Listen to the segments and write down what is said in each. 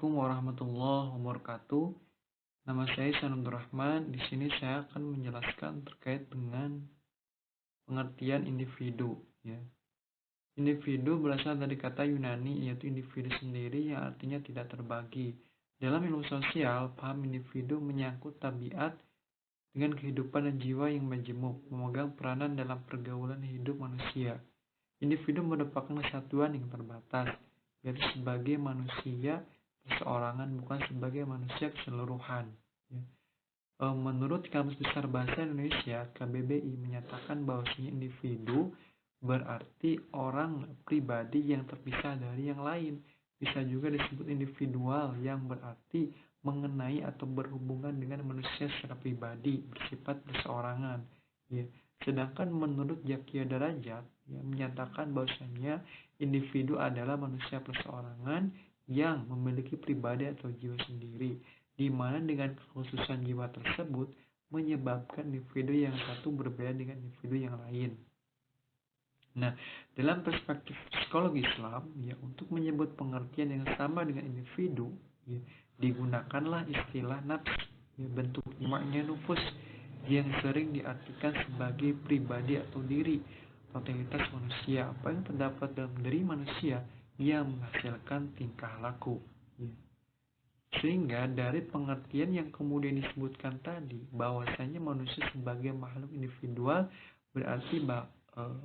Assalamualaikum warahmatullahi wabarakatuh. Nama saya Sanandur Rahman. Di sini saya akan menjelaskan terkait dengan pengertian individu. Ya. Individu berasal dari kata Yunani yaitu individu sendiri yang artinya tidak terbagi. Dalam ilmu sosial, paham individu menyangkut tabiat dengan kehidupan dan jiwa yang majemuk, memegang peranan dalam pergaulan hidup manusia. Individu merupakan kesatuan yang terbatas, yaitu sebagai manusia perseorangan, bukan sebagai manusia keseluruhan. Menurut Kamus Besar Bahasa Indonesia, KBBI menyatakan bahwasanya individu berarti orang pribadi yang terpisah dari yang lain. Bisa juga disebut individual yang berarti mengenai atau berhubungan dengan manusia secara pribadi, bersifat perseorangan. Sedangkan menurut Zakia Darajat yang menyatakan bahwasanya individu adalah manusia perseorangan yang memiliki pribadi atau jiwa sendiri, di mana dengan kekhususan jiwa tersebut menyebabkan individu yang satu berbeda dengan individu yang lain. Nah, dalam perspektif psikologi Islam, untuk menyebut pengertian yang sama dengan individu, digunakanlah istilah nafs, bentuk jamaknya nufus, yang sering diartikan sebagai pribadi atau diri, totalitas manusia, apa yang terdapat dalam diri manusia yang menghasilkan tingkah laku. Sehingga dari pengertian yang kemudian disebutkan tadi, bahwasanya manusia sebagai makhluk individual berarti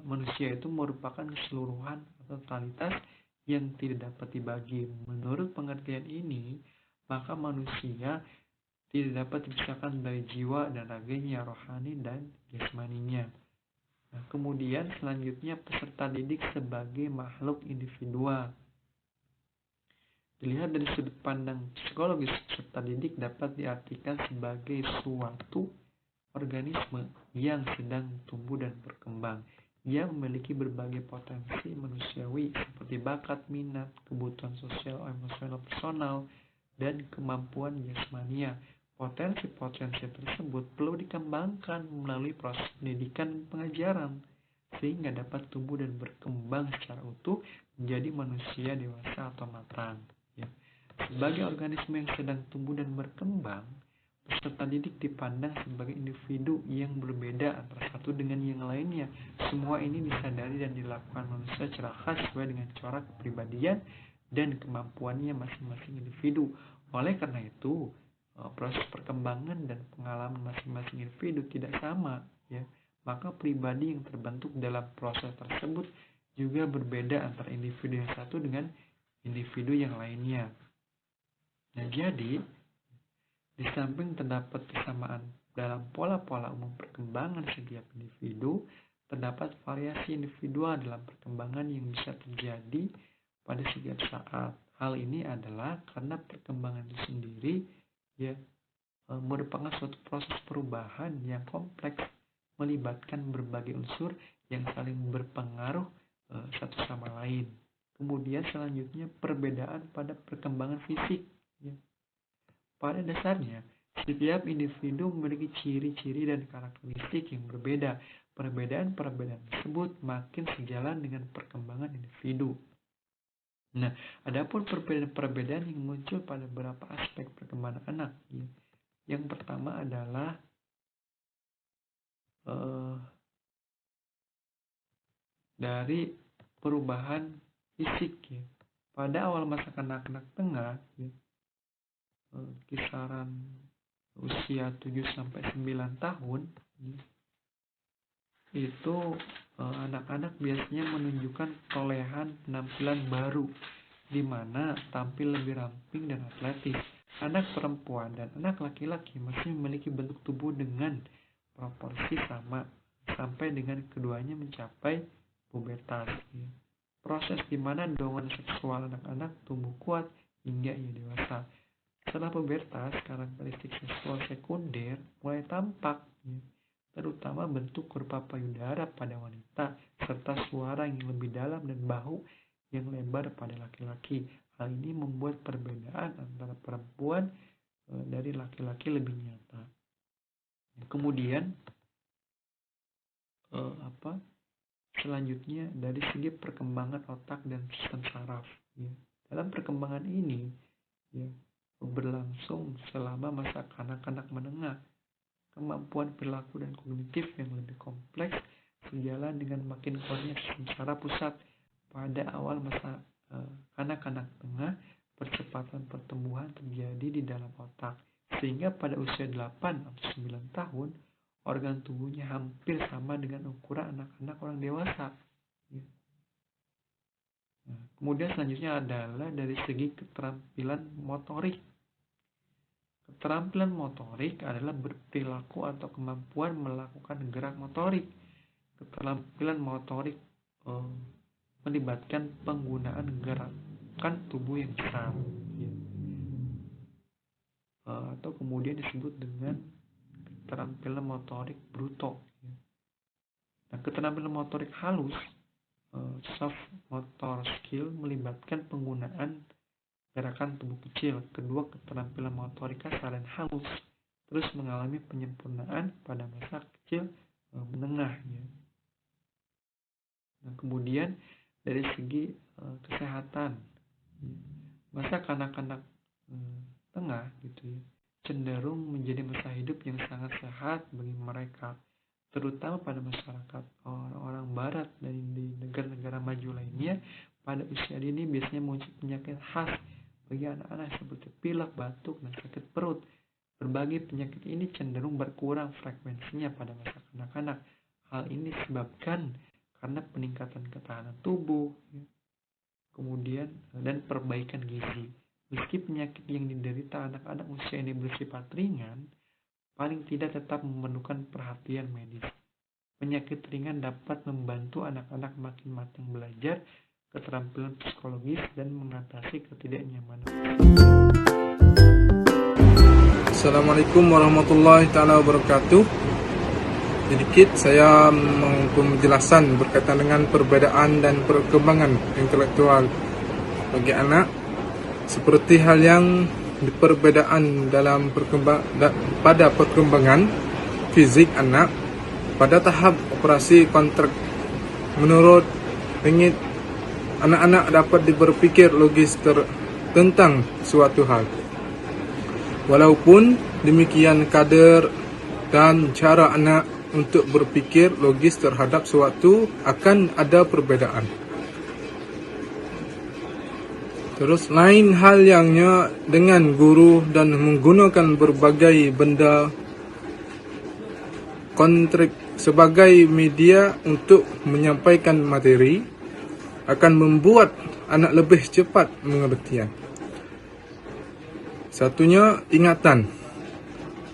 manusia itu merupakan keseluruhan atau totalitas yang tidak dapat dibagi. Menurut pengertian ini, maka manusia tidak dapat dipisahkan dari jiwa dan raganya, rohani dan jasmaninya. Nah, kemudian selanjutnya peserta didik sebagai makhluk individual. Dilihat dari sudut pandang psikologis, peserta didik dapat diartikan sebagai suatu organisme yang sedang tumbuh dan berkembang, yang memiliki berbagai potensi manusiawi seperti bakat, minat, kebutuhan sosial, emosional, personal, dan kemampuan jasmania. Potensi-potensi tersebut perlu dikembangkan melalui proses pendidikan dan pengajaran, sehingga dapat tumbuh dan berkembang secara utuh menjadi manusia dewasa atau matang. Sebagai organisme yang sedang tumbuh dan berkembang, peserta didik dipandang sebagai individu yang berbeda antara satu dengan yang lainnya. Semua ini disadari dan dilakukan manusia secara khas sesuai dengan corak kepribadian dan kemampuannya masing-masing individu. Oleh karena itu, proses perkembangan dan pengalaman masing-masing individu tidak sama, maka pribadi yang terbentuk dalam proses tersebut juga berbeda antara individu yang satu dengan individu yang lainnya. Nah, jadi di samping terdapat kesamaan dalam pola-pola umum perkembangan setiap individu, terdapat variasi individual dalam perkembangan yang bisa terjadi pada setiap saat. Hal ini adalah karena perkembangan itu sendiri merupakan suatu proses perubahan yang kompleks, melibatkan berbagai unsur yang saling berpengaruh satu sama lain. Kemudian selanjutnya perbedaan pada perkembangan fisik. Pada dasarnya, setiap individu memiliki ciri-ciri dan karakteristik yang berbeda. Perbedaan-perbedaan tersebut makin sejalan dengan perkembangan individu. Nah, adapun perbedaan-perbedaan yang muncul pada beberapa aspek perkembangan anak. Yang pertama adalah dari perubahan fisik. Pada awal masa kanak-kanak tengah, kisaran usia 7-9 tahun, itu anak-anak biasanya menunjukkan perolehan penampilan baru, di mana tampil lebih ramping dan atletis. Anak perempuan dan anak laki-laki masih memiliki bentuk tubuh dengan proporsi sama sampai dengan keduanya mencapai pubertas. Proses di mana dorongan seksual anak-anak tumbuh kuat hingga ia dewasa. Setelah pubertas, karakteristik seksual sekunder mulai tampak, terutama bentuk rupa payudara pada wanita, serta suara yang lebih dalam dan bahu yang lebar pada laki-laki. Hal ini membuat perbedaan antara perempuan dari laki-laki lebih nyata. Kemudian selanjutnya dari segi perkembangan otak dan sistem saraf. Dalam perkembangan ini, ya, berlangsung selama masa kanak-kanak menengah. Kemampuan perilaku dan kognitif yang lebih kompleks sejalan dengan makin kuatnya sistem saraf pusat pada awal masa kanak-kanak tengah. Percepatan pertumbuhan terjadi di dalam otak, sehingga pada usia 8 atau 9 tahun organ tubuhnya hampir sama dengan ukuran anak-anak orang dewasa. Nah, kemudian selanjutnya adalah dari segi keterampilan motorik. Keterampilan motorik adalah berperilaku atau kemampuan melakukan gerak motorik. Keterampilan motorik melibatkan penggunaan gerakan tubuh yang besar, atau kemudian disebut dengan keterampilan motorik bruto. Nah, keterampilan motorik halus, soft motor skill, melibatkan penggunaan gerakan tubuh kecil. Kedua keterampilan motorik kasar dan halus terus mengalami penyempurnaan pada masa kecil menengah. Nah, kemudian dari segi kesehatan, masa kanak-kanak tengah cenderung menjadi masa hidup yang sangat sehat bagi mereka, terutama pada masyarakat orang-orang barat dan di negara-negara maju lainnya. Pada usia dini biasanya muncul penyakit khas bagi anak-anak seperti pilek, batuk, dan sakit perut. Berbagai penyakit ini cenderung berkurang frekuensinya pada masa kanak-kanak. Hal ini disebabkan karena peningkatan ketahanan tubuh, kemudian dan perbaikan gizi. Meski penyakit yang diderita anak-anak usia ini bersifat ringan, paling tidak tetap memerlukan perhatian medis. Penyakit ringan dapat membantu anak-anak makin matang belajar, keterampilan psikologis, dan mengatasi ketidaknyamanan. Assalamualaikum warahmatullahi taala wabarakatuh. Sedikit saya memberi penjelasan berkaitan dengan perbedaan dan perkembangan intelektual bagi anak. Seperti hal yang di perbedaan dalam pada perkembangan fisik anak pada tahap operasi kontrak, menurut Pengit, anak-anak dapat berpikir logis tentang suatu hal. Walaupun demikian, kadar dan cara anak untuk berpikir logis terhadap suatu akan ada perbedaan. Terus lain halnya dengan guru dan menggunakan berbagai benda kontrak sebagai media untuk menyampaikan materi akan membuat anak lebih cepat mengertian. Satunya ingatan.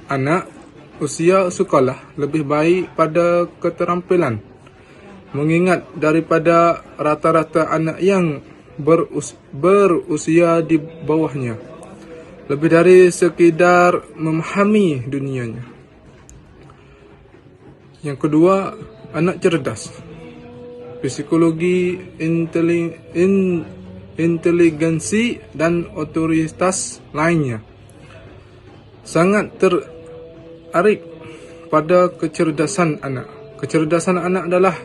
Anak usia sekolah lebih baik pada keterampilan mengingat daripada rata-rata anak yang berusia di bawahnya, lebih dari sekedar memahami dunianya. Yang kedua, anak cerdas. Psikologi, inteligensi, dan otoritas lainnya sangat tertarik pada kecerdasan anak. Kecerdasan anak adalah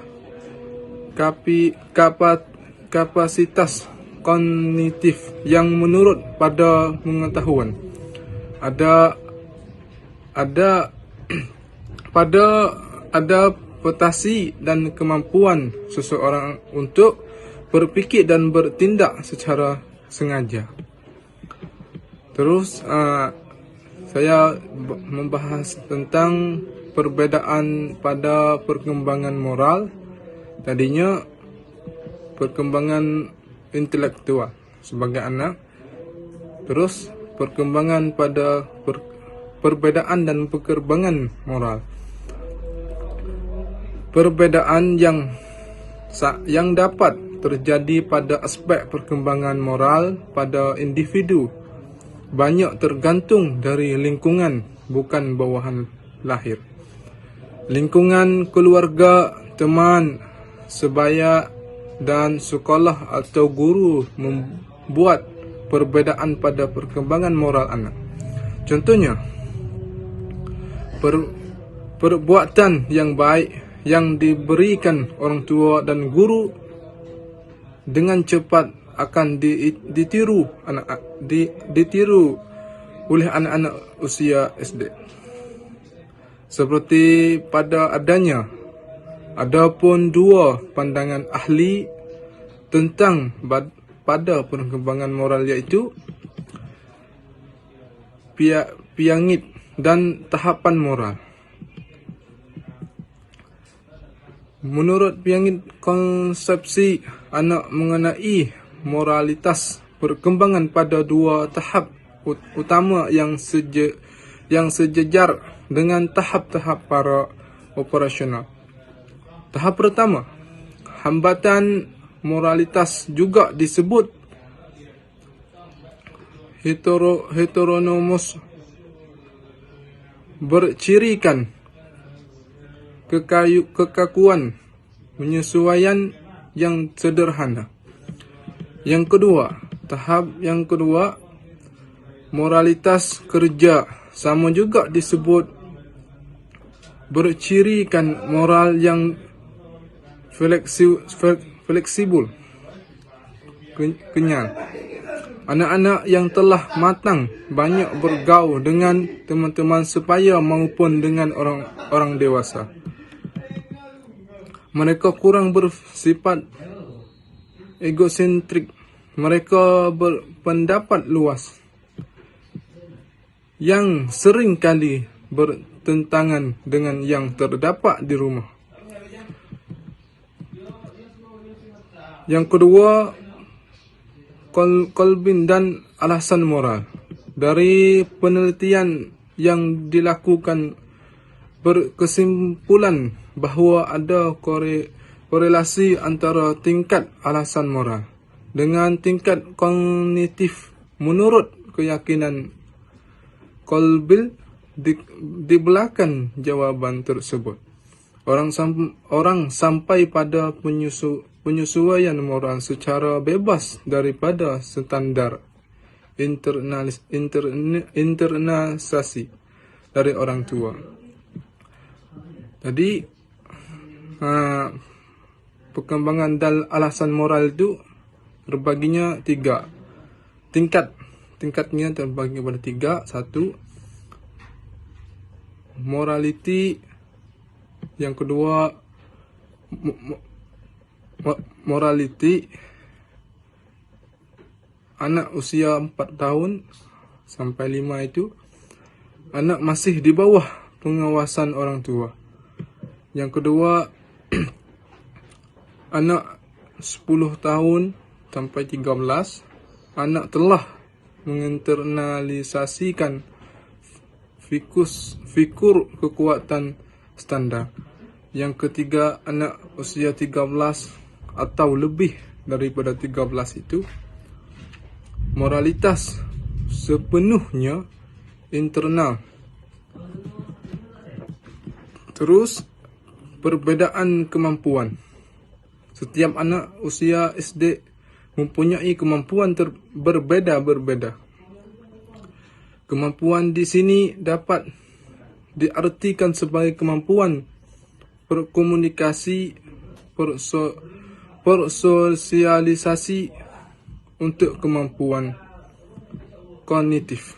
kapasitas kognitif yang menurut pada pengetahuan adaptasi dan kemampuan seseorang untuk berpikir dan bertindak secara sengaja. Terus saya membahas tentang perbedaan pada perkembangan moral. Tadinya perkembangan intelektual sebagai anak, terus perkembangan pada perbedaan dan perkembangan moral. Perbedaan yang dapat terjadi pada aspek perkembangan moral pada individu banyak tergantung dari lingkungan, bukan bawahan lahir. Lingkungan keluarga, teman sebaya, dan sekolah atau guru membuat perbedaan pada perkembangan moral anak. Contohnya, perbuatan yang baik yang diberikan orang tua dan guru dengan cepat akan ditiru oleh anak-anak usia SD. Seperti pada adanya, adapun dua pandangan ahli tentang pada perkembangan moral, iaitu piramid dan tahapan moral. Menurut piramid, konsepsi anak mengenai moralitas perkembangan pada dua tahap utama yang sejajar dengan tahap-tahap para operasional. Tahap pertama, hambatan moralitas, juga disebut heteronomos, bercirikan kekakuan penyesuaian yang sederhana. Tahap yang kedua, moralitas kerja, sama juga disebut bercirikan moral yang fleksibel, kenyal. Anak-anak yang telah matang banyak bergaul dengan teman-teman sebaya maupun dengan orang dewasa. Mereka kurang bersifat egosentrik. Mereka berpendapat luas yang sering kali bertentangan dengan yang terdapat di rumah. Yang kedua, Kolbin dan alasan moral. Dari penelitian yang dilakukan, berkesimpulan bahawa ada korelasi antara tingkat alasan moral dengan tingkat kognitif. Menurut keyakinan Kolbin, di belakang jawaban tersebut, orang sampai pada penyesuaian moral secara bebas daripada standar internalisasi dari orang tua. Jadi perkembangan dan alasan moral itu terbaginya 3 tingkatnya terbagi pada 3. 1, morality. Yang kedua, morality, anak usia 4 tahun sampai 5 itu anak masih di bawah pengawasan orang tua. Yang kedua, anak 10 tahun sampai 13, anak telah menginternalisasikan fikur kekuatan standar. Yang ketiga, anak usia 13 atau lebih daripada 13 itu, moralitas sepenuhnya internal. Terus, perbedaan kemampuan. Setiap anak usia SD mempunyai kemampuan berbeda-beda. Kemampuan di sini dapat diartikan sebagai kemampuan berkomunikasi, bersosialisasi, untuk kemampuan kognitif.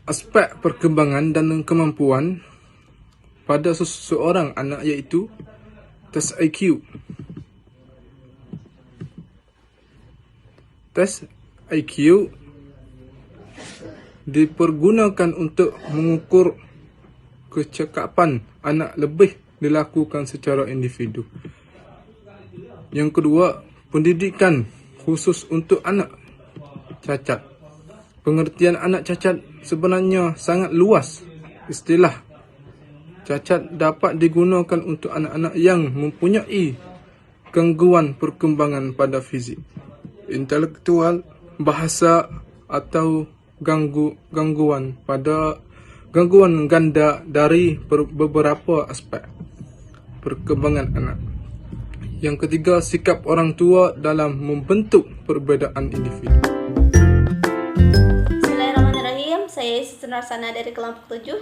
Aspek perkembangan dan kemampuan pada seseorang anak, yaitu tes IQ. Tes IQ dipergunakan untuk mengukur kecakapan anak, lebih dilakukan secara individu. Yang kedua, pendidikan khusus untuk anak cacat. Pengertian anak cacat sebenarnya sangat luas. Istilah cacat dapat digunakan untuk anak-anak yang mempunyai gangguan perkembangan pada fisik, intelektual, bahasa, atau gangguan ganda dari beberapa aspek perkembangan anak. Yang ketiga, sikap orang tua dalam membentuk perbedaan individu. Bismillahirrahmanirrahim. Saya Siti Nursana dari kelompok 7.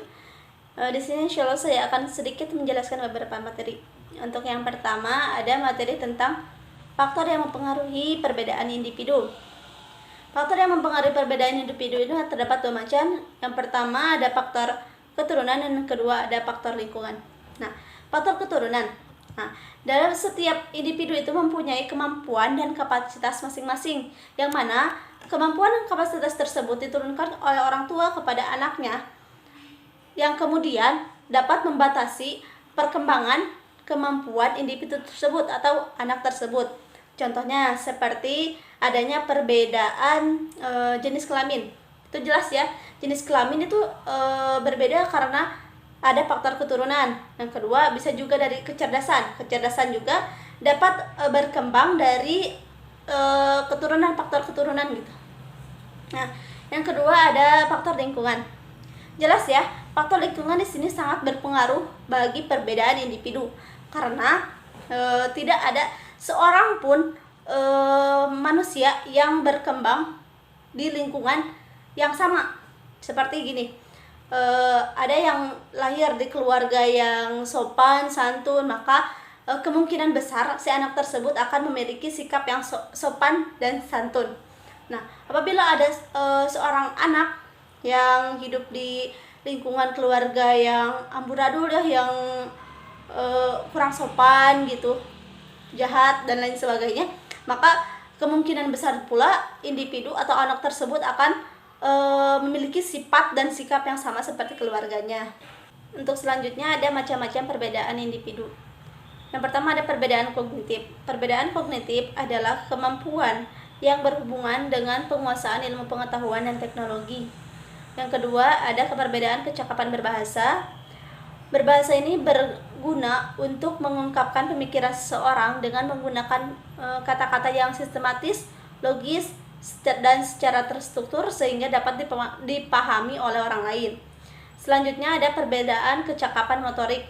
Di sini insya Allah saya akan sedikit menjelaskan beberapa materi. Untuk yang pertama ada materi tentang faktor yang mempengaruhi perbedaan individu. Faktor yang mempengaruhi perbedaan individu itu terdapat dua macam. Yang pertama ada faktor keturunan dan yang kedua ada faktor lingkungan. Nah, faktor keturunan. Nah, dalam setiap individu itu mempunyai kemampuan dan kapasitas masing-masing, yang mana kemampuan dan kapasitas tersebut diturunkan oleh orang tua kepada anaknya, yang kemudian dapat membatasi perkembangan kemampuan individu tersebut atau anak tersebut. Contohnya seperti adanya perbedaan jenis kelamin. Itu jelas ya, jenis kelamin itu berbeda karena ada faktor keturunan. Yang kedua bisa juga dari kecerdasan. Kecerdasan juga dapat berkembang dari keturunan, faktor keturunan gitu. Nah, yang kedua ada faktor lingkungan. Jelas ya, faktor lingkungan di sini sangat berpengaruh bagi perbedaan individu karena tidak ada seorang pun manusia yang berkembang di lingkungan yang sama. Seperti gini, ada yang lahir di keluarga yang sopan, santun, maka kemungkinan besar si anak tersebut akan memiliki sikap yang sopan dan santun. Nah, apabila ada seorang anak yang hidup di lingkungan keluarga yang amburadul ya, yang kurang sopan gitu, jahat dan lain sebagainya, maka kemungkinan besar pula individu atau anak tersebut akan memiliki sifat dan sikap yang sama seperti keluarganya. Untuk selanjutnya ada macam-macam perbedaan individu. Yang pertama ada perbedaan kognitif. Perbedaan kognitif adalah kemampuan yang berhubungan dengan penguasaan ilmu pengetahuan dan teknologi. Yang kedua ada perbedaan kecakapan berbahasa. Berbahasa ini berguna untuk mengungkapkan pemikiran seseorang dengan menggunakan kata-kata yang sistematis, logis, dan secara terstruktur sehingga dapat dipahami oleh orang lain. Selanjutnya ada perbedaan kecakapan motorik.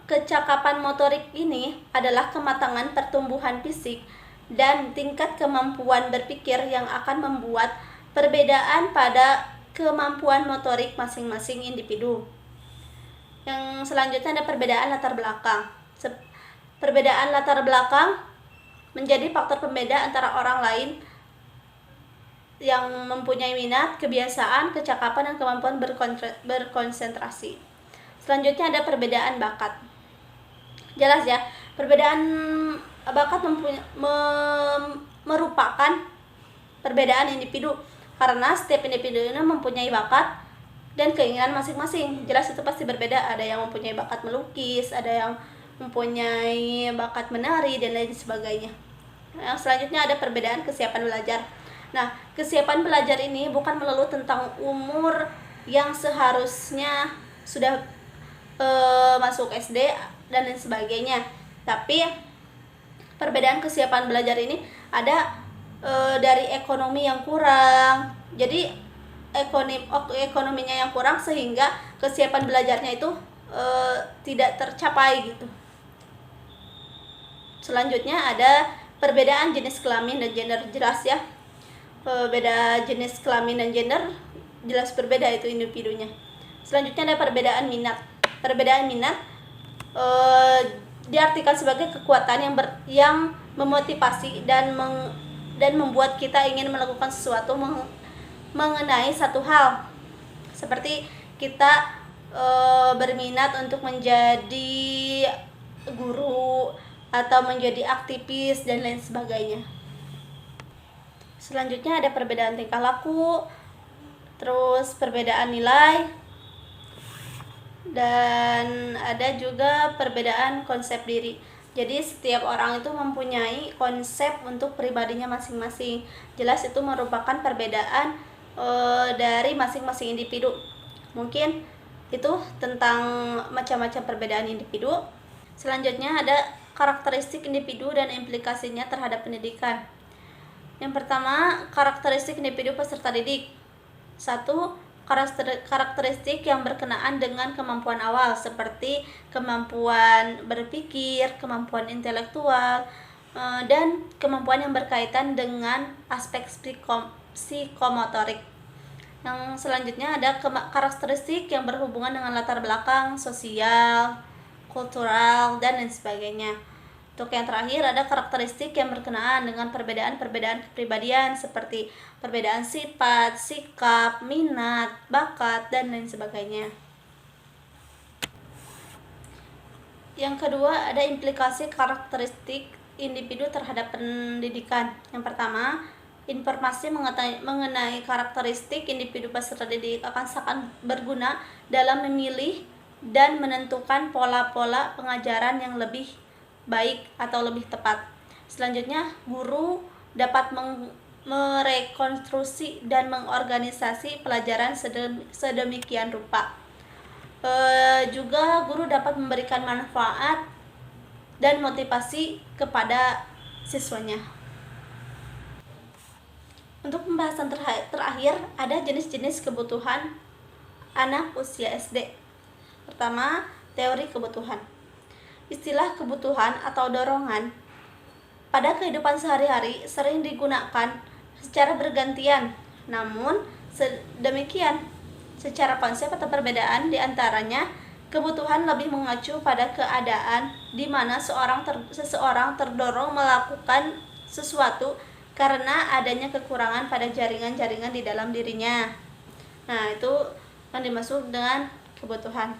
Kecakapan motorik ini adalah kematangan pertumbuhan fisik dan tingkat kemampuan berpikir yang akan membuat perbedaan pada kemampuan motorik masing-masing individu. Yang selanjutnya ada perbedaan latar belakang. Perbedaan latar belakang menjadi faktor pembeda antara orang lain yang mempunyai minat, kebiasaan, kecakapan, dan kemampuan berkonsentrasi. Selanjutnya ada perbedaan bakat. Jelas ya, perbedaan bakat merupakan perbedaan individu karena setiap individu ini mempunyai bakat dan keinginan masing-masing. Jelas itu pasti berbeda. Ada yang mempunyai bakat melukis, ada yang mempunyai bakat menari dan lain sebagainya. Yang selanjutnya ada perbedaan kesiapan belajar. Nah, kesiapan belajar ini bukan melulu tentang umur yang seharusnya sudah masuk SD dan lain sebagainya, tapi perbedaan kesiapan belajar ini ada dari ekonomi yang kurang. Jadi ekonominya yang kurang sehingga kesiapan belajarnya itu tidak tercapai gitu. Selanjutnya ada perbedaan jenis kelamin dan gender. Jelas ya, beda jenis kelamin dan gender jelas berbeda itu individunya. Selanjutnya ada perbedaan minat. Perbedaan minat diartikan sebagai kekuatan yang memotivasi dan membuat kita ingin melakukan sesuatu mengenai satu hal. Seperti kita berminat untuk menjadi guru atau menjadi aktivis dan lain sebagainya. Selanjutnya ada perbedaan tingkah laku, terus perbedaan nilai, dan ada juga perbedaan konsep diri. Jadi setiap orang itu mempunyai konsep untuk pribadinya masing-masing. Jelas itu merupakan perbedaan dari masing-masing individu. Mungkin itu tentang macam-macam perbedaan individu. Selanjutnya ada karakteristik individu dan implikasinya terhadap pendidikan. Yang pertama, karakteristik individu peserta didik. 1. Karakteristik yang berkenaan dengan kemampuan awal seperti kemampuan berpikir, kemampuan intelektual, dan kemampuan yang berkaitan dengan aspek psikomotorik. Yang selanjutnya ada karakteristik yang berhubungan dengan latar belakang sosial, kultural, dan lain sebagainya. Untuk yang terakhir ada karakteristik yang berkenaan dengan perbedaan-perbedaan kepribadian seperti perbedaan sifat, sikap, minat, bakat, dan lain sebagainya. Yang kedua ada implikasi karakteristik individu terhadap pendidikan. Yang pertama, informasi mengenai karakteristik individu peserta didik akan sangat berguna dalam memilih dan menentukan pola-pola pengajaran yang lebih baik atau lebih tepat. Selanjutnya, guru dapat merekonstruksi dan mengorganisasi pelajaran sedemikian rupa. Juga guru dapat memberikan manfaat dan motivasi kepada siswanya. Untuk pembahasan terakhir ada jenis-jenis kebutuhan anak usia SD. Pertama, teori kebutuhan. Istilah kebutuhan atau dorongan pada kehidupan sehari-hari sering digunakan secara bergantian. Namun, demikian secara konsep atau perbedaan di antaranya, kebutuhan lebih mengacu pada keadaan di mana seseorang terdorong melakukan sesuatu karena adanya kekurangan pada jaringan-jaringan di dalam dirinya. Nah, itu yang dimaksud dengan kebutuhan.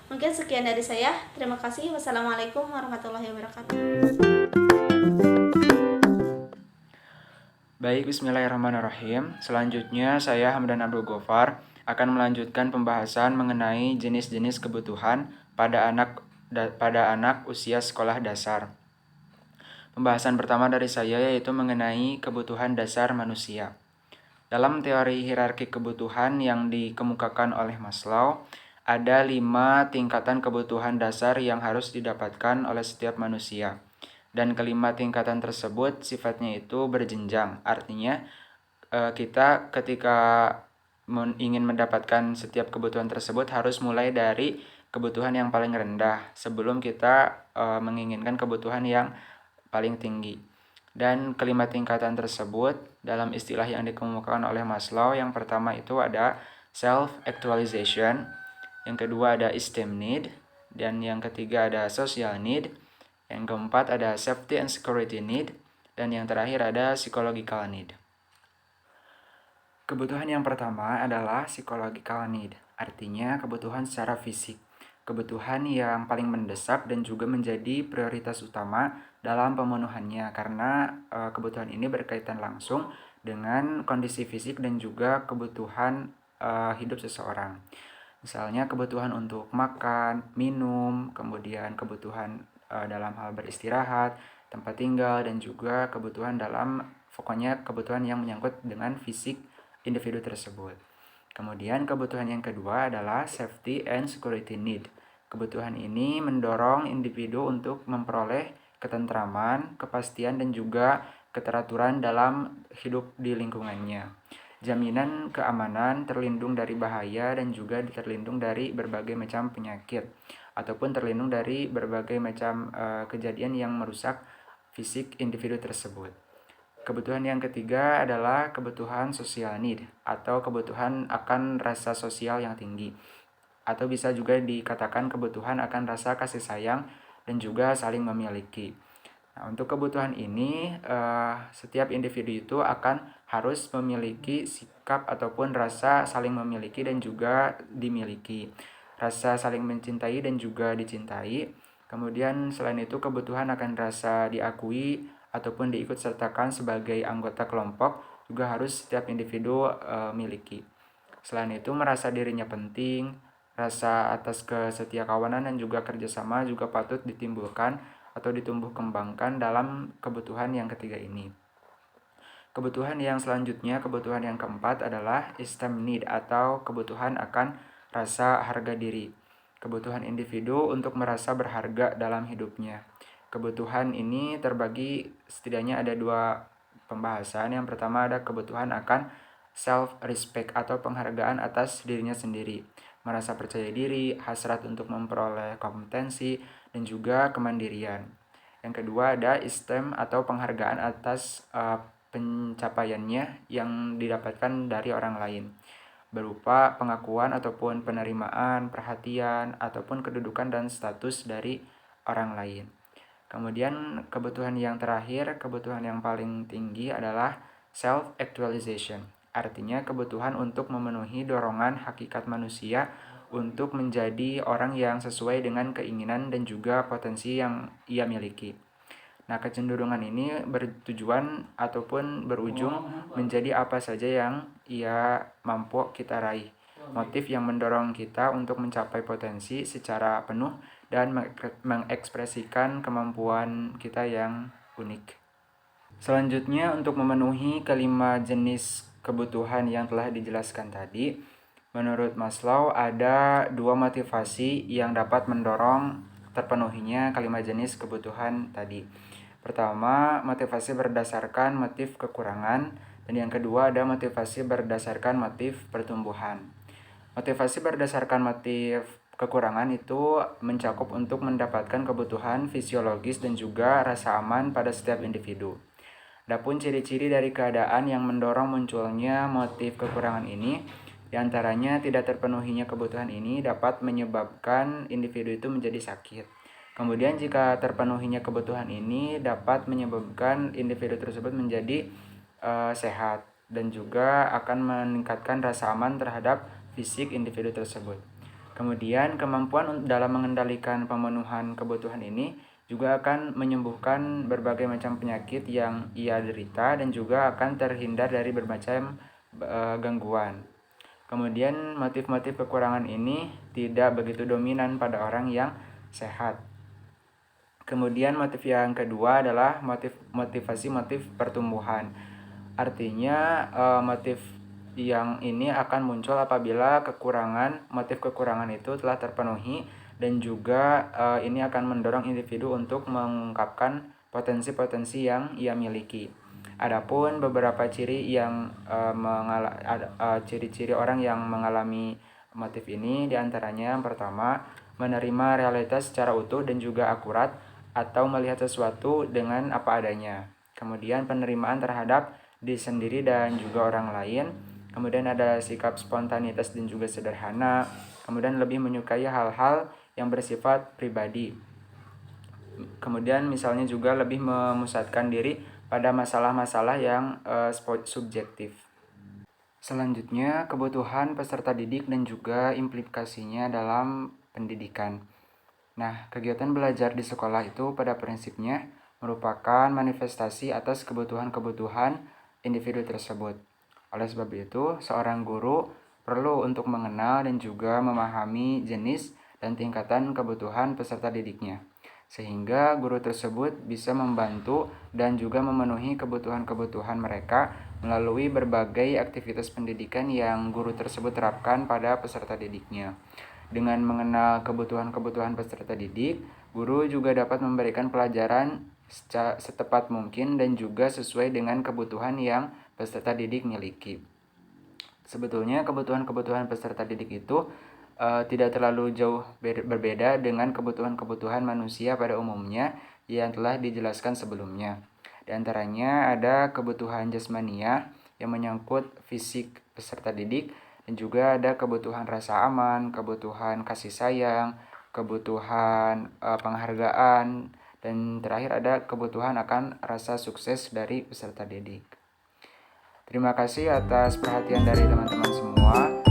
Mungkin sekian dari saya. Terima kasih. Wassalamualaikum warahmatullahi wabarakatuh. Baik, bismillahirrahmanirrahim. Selanjutnya saya Hamdan Abdul Ghaffar akan melanjutkan pembahasan mengenai jenis-jenis kebutuhan pada anak usia sekolah dasar. Pembahasan pertama dari saya yaitu mengenai kebutuhan dasar manusia. Dalam teori hierarki kebutuhan yang dikemukakan oleh Maslow, ada 5 tingkatan kebutuhan dasar yang harus didapatkan oleh setiap manusia. Dan kelima tingkatan tersebut sifatnya itu berjenjang. Artinya kita ketika ingin mendapatkan setiap kebutuhan tersebut harus mulai dari kebutuhan yang paling rendah sebelum kita menginginkan kebutuhan yang paling tinggi. Dan kelima tingkatan tersebut dalam istilah yang dikemukakan oleh Maslow, yang pertama itu ada self-actualization, yang kedua ada esteem need, dan yang ketiga ada social need, yang keempat ada safety and security need, dan yang terakhir ada psychological need. Kebutuhan yang pertama adalah psychological need, artinya kebutuhan secara fisik. Kebutuhan yang paling mendesak dan juga menjadi prioritas utama dalam pemenuhannya karena kebutuhan ini berkaitan langsung dengan kondisi fisik dan juga kebutuhan hidup seseorang. Misalnya kebutuhan untuk makan, minum, kemudian kebutuhan dalam hal beristirahat, tempat tinggal, dan juga kebutuhan pokoknya kebutuhan yang menyangkut dengan fisik individu tersebut. Kemudian kebutuhan yang kedua adalah safety and security need. Kebutuhan ini mendorong individu untuk memperoleh ketentraman, kepastian, dan juga keteraturan dalam hidup di lingkungannya. Jaminan keamanan, terlindung dari bahaya, dan juga terlindung dari berbagai macam penyakit ataupun terlindung dari berbagai macam kejadian yang merusak fisik individu tersebut. Kebutuhan yang ketiga adalah kebutuhan social need atau kebutuhan akan rasa sosial yang tinggi, atau bisa juga dikatakan kebutuhan akan rasa kasih sayang dan juga saling memiliki. Nah, untuk kebutuhan ini setiap individu itu akan harus memiliki sikap ataupun rasa saling memiliki dan juga dimiliki, rasa saling mencintai dan juga dicintai. Kemudian selain itu kebutuhan akan rasa diakui ataupun diikutsertakan sebagai anggota kelompok juga harus setiap individu miliki. Selain itu merasa dirinya penting, rasa atas kesetiakawanan dan juga kerjasama juga patut ditimbulkan atau ditumbuh kembangkan dalam kebutuhan yang ketiga ini. Kebutuhan yang selanjutnya, kebutuhan yang keempat adalah esteem need atau kebutuhan akan rasa harga diri. Kebutuhan individu untuk merasa berharga dalam hidupnya. Kebutuhan ini terbagi setidaknya ada 2 pembahasan. Yang pertama ada kebutuhan akan self-respect atau penghargaan atas dirinya sendiri. Merasa percaya diri, hasrat untuk memperoleh kompetensi, dan juga kemandirian. Yang kedua ada esteem atau penghargaan atas pencapaiannya yang didapatkan dari orang lain. berupa pengakuan ataupun penerimaan, perhatian, ataupun kedudukan dan status dari orang lain. Kemudian kebutuhan yang terakhir, kebutuhan yang paling tinggi adalah self-actualization. Artinya kebutuhan untuk memenuhi dorongan hakikat manusia untuk menjadi orang yang sesuai dengan keinginan dan juga potensi yang ia miliki. Nah, kecenderungan ini bertujuan ataupun berujung menjadi apa saja yang ia mampu kita raih. Motif yang mendorong kita untuk mencapai potensi secara penuh dan mengekspresikan kemampuan kita yang unik. Selanjutnya, untuk memenuhi kelima jenis kebutuhan yang telah dijelaskan tadi, menurut Maslow ada dua motivasi yang dapat mendorong terpenuhinya kelima jenis kebutuhan tadi. Pertama, motivasi berdasarkan motif kekurangan, dan yang kedua ada motivasi berdasarkan motif pertumbuhan. Motivasi berdasarkan motif kekurangan itu mencakup untuk mendapatkan kebutuhan fisiologis dan juga rasa aman pada setiap individu. Adapun ciri-ciri dari keadaan yang mendorong munculnya motif kekurangan ini, diantaranya tidak terpenuhinya kebutuhan ini dapat menyebabkan individu itu menjadi sakit. Kemudian jika terpenuhinya kebutuhan ini dapat menyebabkan individu tersebut menjadi sehat dan juga akan meningkatkan rasa aman terhadap fisik individu tersebut. Kemudian kemampuan dalam mengendalikan pemenuhan kebutuhan ini juga akan menyembuhkan berbagai macam penyakit yang ia derita dan juga akan terhindar dari bermacam gangguan. Kemudian motif-motif kekurangan ini tidak begitu dominan pada orang yang sehat. Kemudian motif yang kedua adalah motivasi pertumbuhan. Artinya motif yang ini akan muncul apabila motif kekurangan itu telah terpenuhi dan juga ini akan mendorong individu untuk mengungkapkan potensi-potensi yang ia miliki. Adapun beberapa ciri ciri-ciri orang yang mengalami motif ini diantaranya yang pertama, menerima realitas secara utuh dan juga akurat atau melihat sesuatu dengan apa adanya. Kemudian penerimaan terhadap diri sendiri dan juga orang lain. Kemudian ada sikap spontanitas dan juga sederhana. Kemudian lebih menyukai hal-hal yang bersifat pribadi. Kemudian misalnya juga lebih memusatkan diri pada masalah-masalah yang subjektif. Selanjutnya, kebutuhan peserta didik dan juga implikasinya dalam pendidikan. Nah, kegiatan belajar di sekolah itu pada prinsipnya merupakan manifestasi atas kebutuhan-kebutuhan individu tersebut. Oleh sebab itu, seorang guru perlu untuk mengenal dan juga memahami jenis dan tingkatan kebutuhan peserta didiknya, sehingga guru tersebut bisa membantu dan juga memenuhi kebutuhan-kebutuhan mereka melalui berbagai aktivitas pendidikan yang guru tersebut terapkan pada peserta didiknya. Dengan mengenal kebutuhan-kebutuhan peserta didik, guru juga dapat memberikan pelajaran setepat mungkin dan juga sesuai dengan kebutuhan yang peserta didik miliki. Sebetulnya kebutuhan-kebutuhan peserta didik itu tidak terlalu jauh berbeda dengan kebutuhan-kebutuhan manusia pada umumnya yang telah dijelaskan sebelumnya. Di antaranya ada kebutuhan jasmania yang menyangkut fisik peserta didik, dan juga ada kebutuhan rasa aman, kebutuhan kasih sayang, kebutuhan penghargaan, dan terakhir ada kebutuhan akan rasa sukses dari peserta didik. Terima kasih atas perhatian dari teman-teman semua.